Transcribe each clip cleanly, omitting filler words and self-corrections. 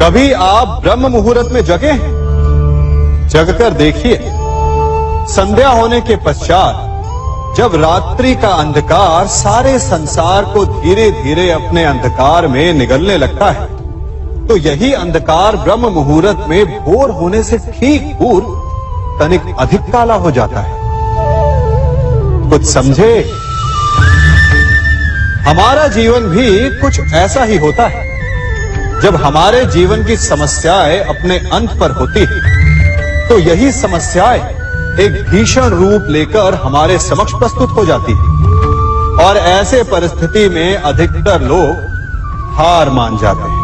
कभी आप ब्रह्म मुहूर्त में जगे? जगकर देखिए, संध्या होने के पश्चात जब रात्रि का अंधकार सारे संसार को धीरे धीरे अपने अंधकार में निगलने लगता है, तो यही अंधकार ब्रह्म मुहूर्त में भोर होने से ठीक पूर्व तनिक अधिक काला हो जाता है। कुछ समझे? हमारा जीवन भी कुछ ऐसा ही होता है। जब हमारे जीवन की समस्याएं अपने अंत पर होती है, तो यही समस्याएं एक भीषण रूप लेकर हमारे समक्ष प्रस्तुत हो जाती है और ऐसे परिस्थिति में अधिकतर लोग हार मान जाते हैं,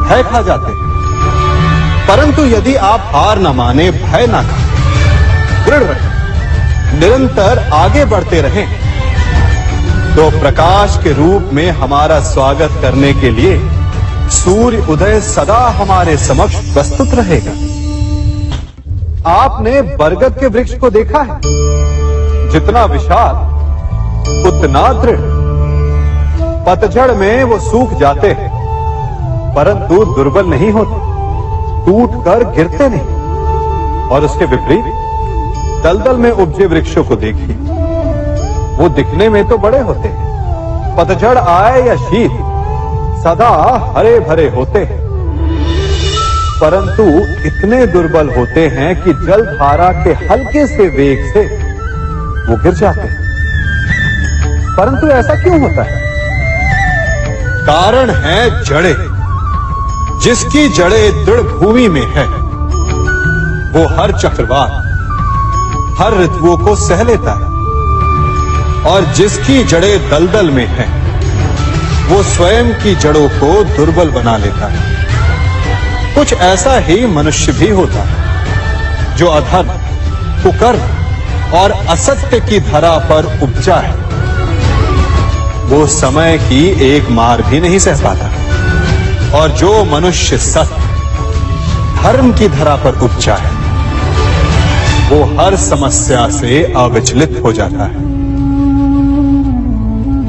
भय खा जाते हैं। परंतु यदि आप हार न माने, भय न खाएं, दृढ़ रहें, निरंतर आगे बढ़ते रहें, तो प्रकाश के रूप में हमारा स्वागत करने के लिए सूर्य उदय सदा हमारे समक्ष प्रस्तुत रहेगा। आपने बरगद के वृक्ष को देखा है? जितना विशाल उतना दृढ़। पतझड़ में वो सूख जाते हैं, परंतु दुर्बल नहीं होते, टूटकर गिरते नहीं। और उसके विपरीत दलदल में उपजे वृक्षों को देखिए, वो दिखने में तो बड़े होते हैं, पतझड़ आए या शीत सदा हरे भरे होते हैं, परंतु इतने दुर्बल होते हैं कि जल धारा के हल्के से वेग से वो गिर जाते हैं। परंतु ऐसा क्यों होता है? कारण है जड़ें। जिसकी जड़ें दृढ़ भूमि में है, वो हर चक्रवात, हर ऋतुओं को सह लेता है, और जिसकी जड़ें दलदल में है, वो स्वयं की जड़ों को दुर्बल बना लेता है। कुछ ऐसा ही मनुष्य भी होता है, जो अधर्म, कुकर्म और असत्य की धरा पर उपजा है। वो समय की एक मार भी नहीं सह पाता, और जो मनुष्य सत्य, धर्म की धरा पर उपजा है, वो हर समस्या से अविचलित हो जाता है।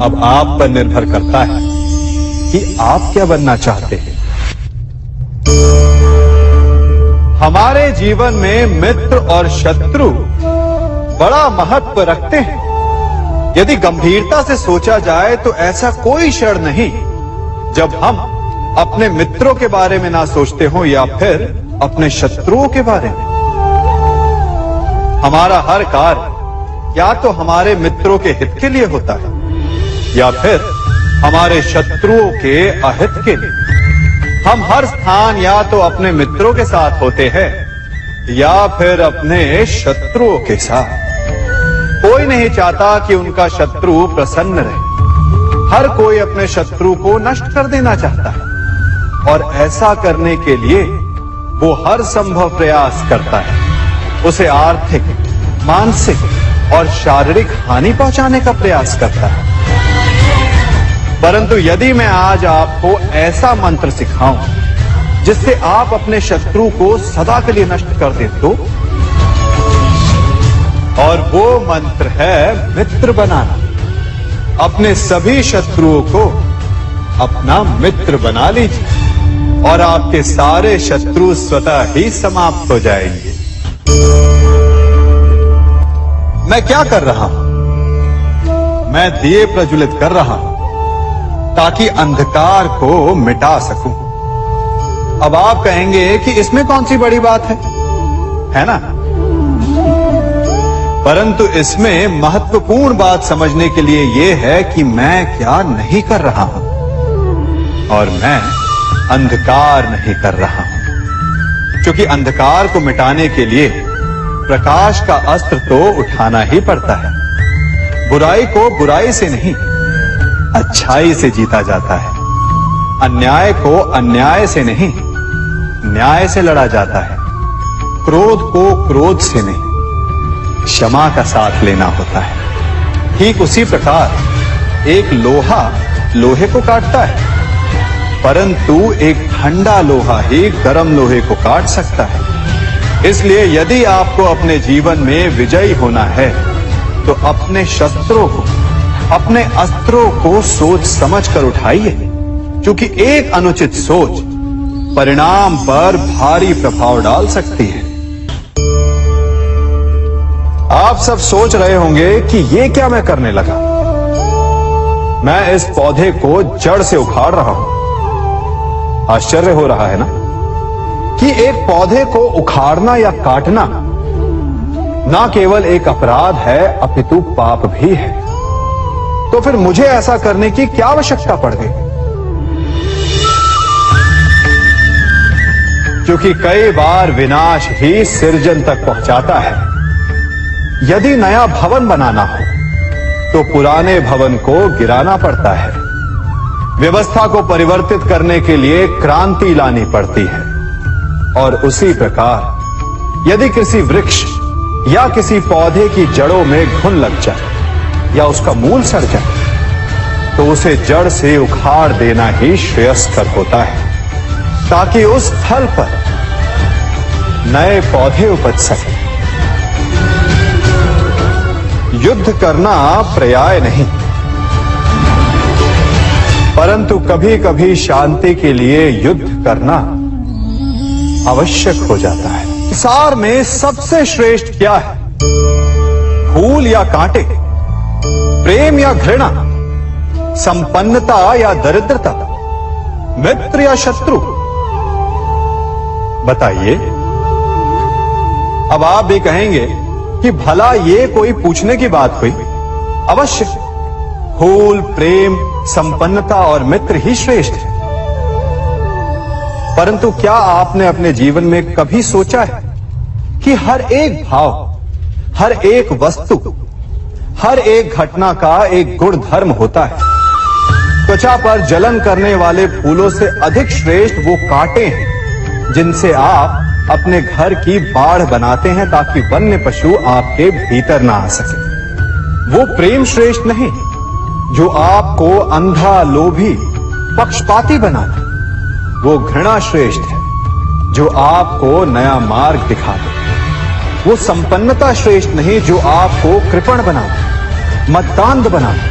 अब आप पर निर्भर करता है कि आप क्या बनना चाहते हैं। हमारे जीवन में मित्र और शत्रु बड़ा महत्व रखते हैं। यदि गंभीरता से सोचा जाए तो ऐसा कोई क्षण नहीं जब हम अपने मित्रों के बारे में ना सोचते हो या फिर अपने शत्रुओं के बारे में। हमारा हर कार्य या तो हमारे मित्रों के हित के लिए होता है या फिर हमारे शत्रुओं के अहित के लिए। हम हर स्थान या तो अपने मित्रों के साथ होते हैं या फिर अपने शत्रुओं के साथ। कोई नहीं चाहता कि उनका शत्रु प्रसन्न रहे। हर कोई अपने शत्रु को नष्ट कर देना चाहता है, और ऐसा करने के लिए वो हर संभव प्रयास करता है। उसे आर्थिक, मानसिक और शारीरिक हानि पहुंचाने का प्रयास करता है। परंतु यदि मैं आज आपको ऐसा मंत्र सिखाऊं जिससे आप अपने शत्रु को सदा के लिए नष्ट कर दे दो, और वो मंत्र है मित्र बनाना। अपने सभी शत्रुओं को अपना मित्र बना लीजिए और आपके सारे शत्रु स्वतः ही समाप्त हो जाएंगे। मैं क्या कर रहा हूं? मैं दिए प्रज्वलित कर रहा हूं ताकि अंधकार को मिटा सकूं। अब आप कहेंगे कि इसमें कौन सी बड़ी बात है ना? परंतु इसमें महत्वपूर्ण बात समझने के लिए यह है कि मैं क्या नहीं कर रहा हूं, और मैं अंधकार नहीं कर रहा हूं। क्योंकि अंधकार को मिटाने के लिए प्रकाश का अस्त्र तो उठाना ही पड़ता है। बुराई को बुराई से नहीं, अच्छाई से जीता जाता है। अन्याय को अन्याय से नहीं, न्याय से लड़ा जाता है। क्रोध को क्रोध से नहीं, क्षमा का साथ लेना होता है। ठीक उसी प्रकार एक लोहा लोहे को काटता है, परंतु एक ठंडा लोहा ही गर्म लोहे को काट सकता है। इसलिए यदि आपको अपने जीवन में विजयी होना है, तो अपने शस्त्रों को, अपने अस्त्रों को सोच समझ कर उठाइए, क्योंकि एक अनुचित सोच परिणाम पर भारी प्रभाव डाल सकती है। आप सब सोच रहे होंगे कि ये क्या मैं करने लगा। मैं इस पौधे को जड़ से उखाड़ रहा हूं। आश्चर्य हो रहा है ना कि एक पौधे को उखाड़ना या काटना ना केवल एक अपराध है अपितु पाप भी है। तो फिर मुझे ऐसा करने की क्या आवश्यकता पड़ गई? क्योंकि कई बार विनाश ही सृजन तक पहुंचाता है। यदि नया भवन बनाना हो तो पुराने भवन को गिराना पड़ता है। व्यवस्था को परिवर्तित करने के लिए क्रांति लानी पड़ती है। और उसी प्रकार यदि किसी वृक्ष या किसी पौधे की जड़ों में घुन लग जाए या उसका मूल सड़ जाए तो उसे जड़ से उखाड़ देना ही श्रेयस्कर होता है, ताकि उस स्थल पर नए पौधे उपज सके। युद्ध करना पर्याय नहीं, परंतु कभी कभी शांति के लिए युद्ध करना आवश्यक हो जाता है। संसार में सबसे श्रेष्ठ क्या है? फूल या कांटे, प्रेम या घृणा, संपन्नता या दरिद्रता, मित्र या शत्रु? बताइए। अब आप भी कहेंगे कि भला ये कोई पूछने की बात हुई? अवश्य, फूल, प्रेम, संपन्नता और मित्र ही श्रेष्ठ है। परंतु क्या आपने अपने जीवन में कभी सोचा है कि हर एक भाव, हर एक वस्तु, हर एक घटना का एक गुण धर्म होता है? त्वचा पर जलन करने वाले फूलों से अधिक श्रेष्ठ वो कांटे हैं जिनसे आप अपने घर की बाढ़ बनाते हैं ताकि वन्य पशु आपके भीतर ना आ सके। वो प्रेम श्रेष्ठ नहीं जो आपको अंधा, लोभी, पक्षपाती बनाता। वो घृणा श्रेष्ठ है जो आपको नया मार्ग दिखाते। वो संपन्नता श्रेष्ठ नहीं जो आपको कृपण बनाते, मत्तांध बनाते।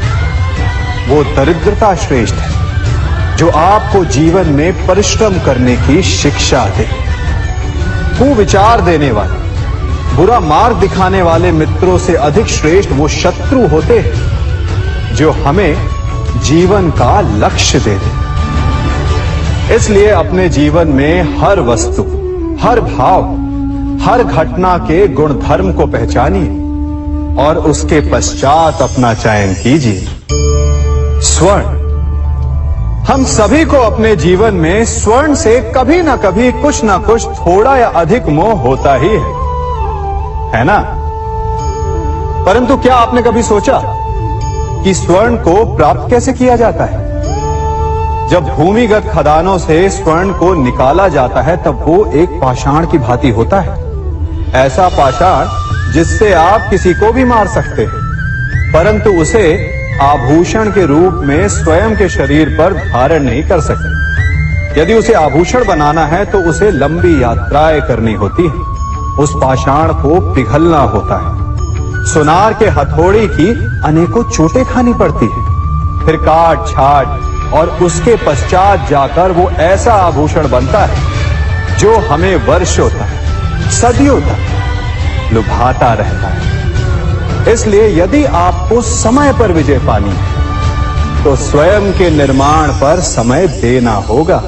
वो दरिद्रता श्रेष्ठ है जो आपको जीवन में परिश्रम करने की शिक्षा दे। कुविचार देने वाले, बुरा मार्ग दिखाने वाले मित्रों से अधिक श्रेष्ठ वो शत्रु होते हैं जो हमें जीवन का लक्ष्य दे दे। इसलिए अपने जीवन में हर वस्तु, हर भाव, हर घटना के गुण धर्म को पहचानिए और उसके पश्चात अपना चयन कीजिए। स्वर्ण, हम सभी को अपने जीवन में स्वर्ण से कभी ना कभी कुछ ना कुछ थोड़ा या अधिक मोह होता ही है ना? परंतु क्या आपने कभी सोचा कि स्वर्ण को प्राप्त कैसे किया जाता है? जब भूमिगत खदानों से स्वर्ण को निकाला जाता है तब वो एक पाषाण की भांति होता है। ऐसा पाषाण जिससे आप किसी को भी मार सकते हैं, परंतु उसे आभूषण के रूप में स्वयं के शरीर पर धारण नहीं कर सकते। यदि उसे आभूषण बनाना है तो उसे लंबी यात्राएं करनी होती है। उस पाषाण को पिघलना होता है। सुनार के हथौड़ी की अनेकों चोटें खानी पड़ती है। फिर काट छाट और उसके पश्चात जाकर वो ऐसा आभूषण बनता है जो हमें वर्षों तक, सदियों तक लुभाता रहता है। इसलिए यदि आपको समय पर विजय पानी है तो स्वयं के निर्माण पर समय देना होगा।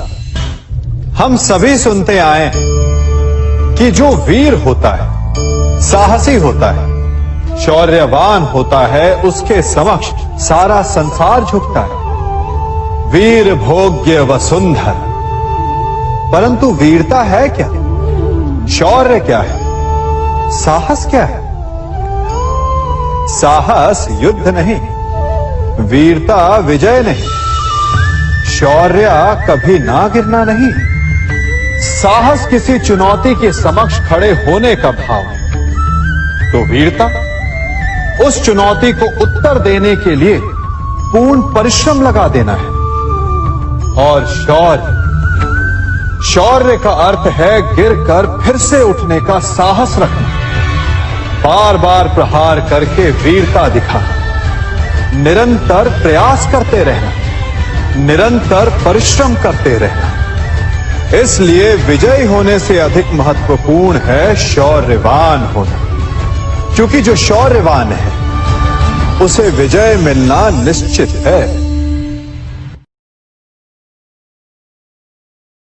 हम सभी सुनते आए हैं कि जो वीर होता है, साहसी होता है, शौर्यवान होता है, उसके समक्ष सारा संसार झुकता है। वीर भोग्य वसुंधर। परंतु वीरता है क्या? शौर्य क्या है? साहस क्या है? साहस युद्ध नहीं, वीरता विजय नहीं, शौर्य कभी ना गिरना नहीं। साहस किसी चुनौती के समक्ष खड़े होने का भाव है, तो वीरता उस चुनौती को उत्तर देने के लिए पूर्ण परिश्रम लगा देना है। और शौर्य का अर्थ है गिरकर फिर से उठने का साहस रखना, बार बार प्रहार करके वीरता दिखाना, निरंतर प्रयास करते रहना, निरंतर परिश्रम करते रहना। इसलिए विजयी होने से अधिक महत्वपूर्ण है शौर्यवान होना, क्योंकि जो शौर्यवान है उसे विजय मिलना निश्चित है।